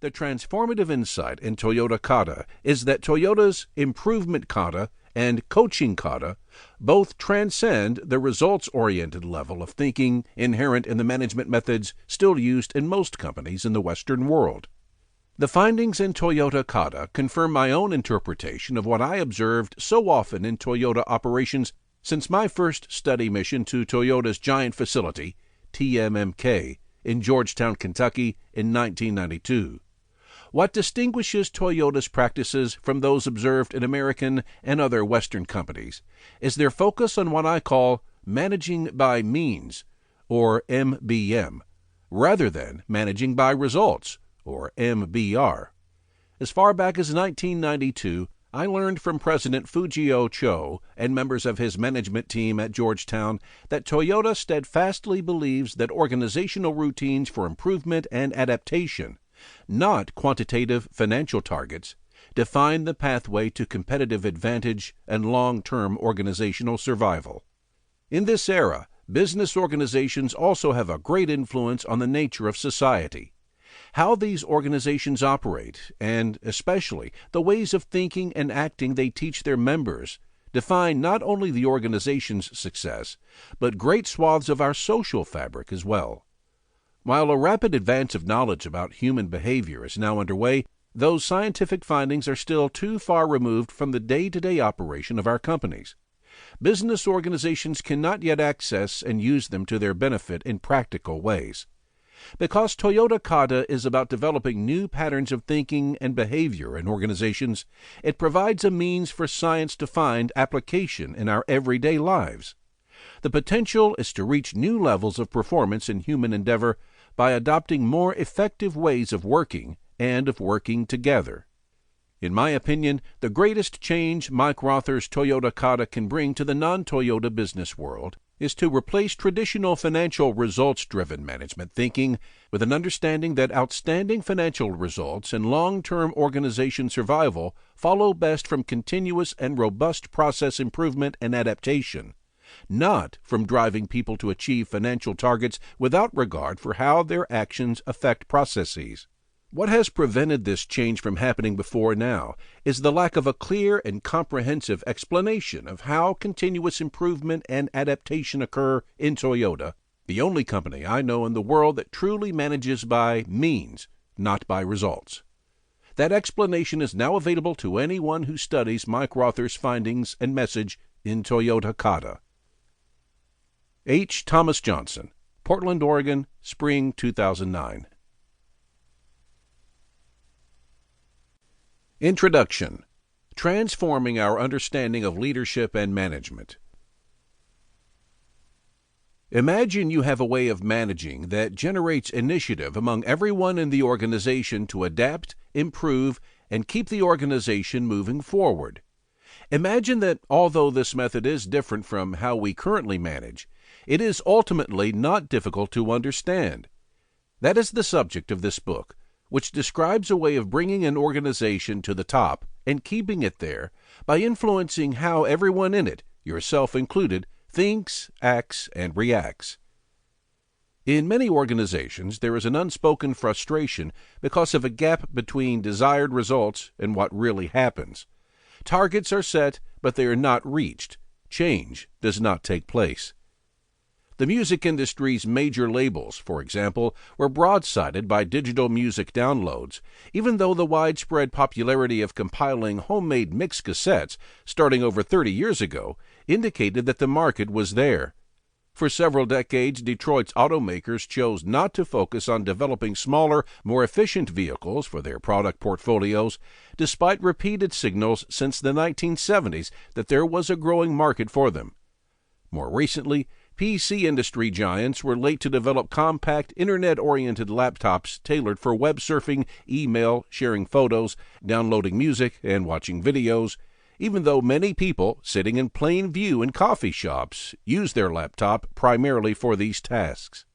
The transformative insight in Toyota Kata is that Toyota's improvement kata and coaching kata both transcend the results-oriented level of thinking inherent in the management methods still used in most companies in the Western world. The findings in Toyota Kata confirm my own interpretation of what I observed so often in Toyota operations since my first study mission to Toyota's giant facility, TMMK, in Georgetown, Kentucky, in 1992. What distinguishes Toyota's practices from those observed in American and other Western companies is their focus on what I call managing by means, or MBM, rather than managing by results, or MBR. As far back as 1992, I learned from President Fujio Cho and members of his management team at Georgetown that Toyota steadfastly believes that organizational routines for improvement and adaptation, not quantitative financial targets, define the pathway to competitive advantage and long-term organizational survival. In this era, business organizations also have a great influence on the nature of society. How these organizations operate, and especially the ways of thinking and acting they teach their members, define not only the organization's success, but great swaths of our social fabric as well. While a rapid advance of knowledge about human behavior is now underway, those scientific findings are still too far removed from the day-to-day operation of our companies. Business organizations cannot yet access and use them to their benefit in practical ways. Because Toyota Kata is about developing new patterns of thinking and behavior in organizations, it provides a means for science to find application in our everyday lives. The potential is to reach new levels of performance in human endeavor by adopting more effective ways of working and of working together. In my opinion, the greatest change Mike Rother's Toyota Kata can bring to the non-Toyota business world is to replace traditional financial results-driven management thinking with an understanding that outstanding financial results and long-term organization survival follow best from continuous and robust process improvement and adaptation, not from driving people to achieve financial targets without regard for how their actions affect processes. What has prevented this change from happening before now is the lack of a clear and comprehensive explanation of how continuous improvement and adaptation occur in Toyota, the only company I know in the world that truly manages by means, not by results. That explanation is now available to anyone who studies Mike Rother's findings and message in Toyota Kata. H. Thomas Johnson, Portland, Oregon, Spring 2009. Introduction: Transforming Our Understanding of Leadership and Management. Imagine you have a way of managing that generates initiative among everyone in the organization to adapt, improve, and keep the organization moving forward. Imagine that although this method is different from how we currently manage, it is ultimately not difficult to understand. That is the subject of this book, which describes a way of bringing an organization to the top and keeping it there by influencing how everyone in it, yourself included, thinks, acts, and reacts. In many organizations, there is an unspoken frustration because of a gap between desired results and what really happens. Targets are set, but they are not reached. Change does not take place. The music industry's major labels, for example, were broadsided by digital music downloads, even though the widespread popularity of compiling homemade mix cassettes, starting over 30 years ago, indicated that the market was there. For several decades, Detroit's automakers chose not to focus on developing smaller, more efficient vehicles for their product portfolios, despite repeated signals since the 1970s that there was a growing market for them. More recently, PC industry giants were late to develop compact, internet-oriented laptops tailored for web surfing, email, sharing photos, downloading music, and watching videos, even though many people sitting in plain view in coffee shops use their laptop primarily for these tasks.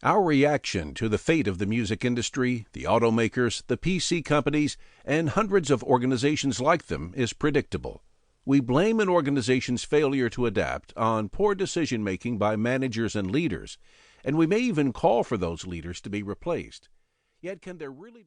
Our reaction to the fate of the music industry, the automakers, the PC companies, and hundreds of organizations like them is predictable. We blame an organization's failure to adapt on poor decision-making by managers and leaders, and we may even call for those leaders to be replaced. Yet can there really be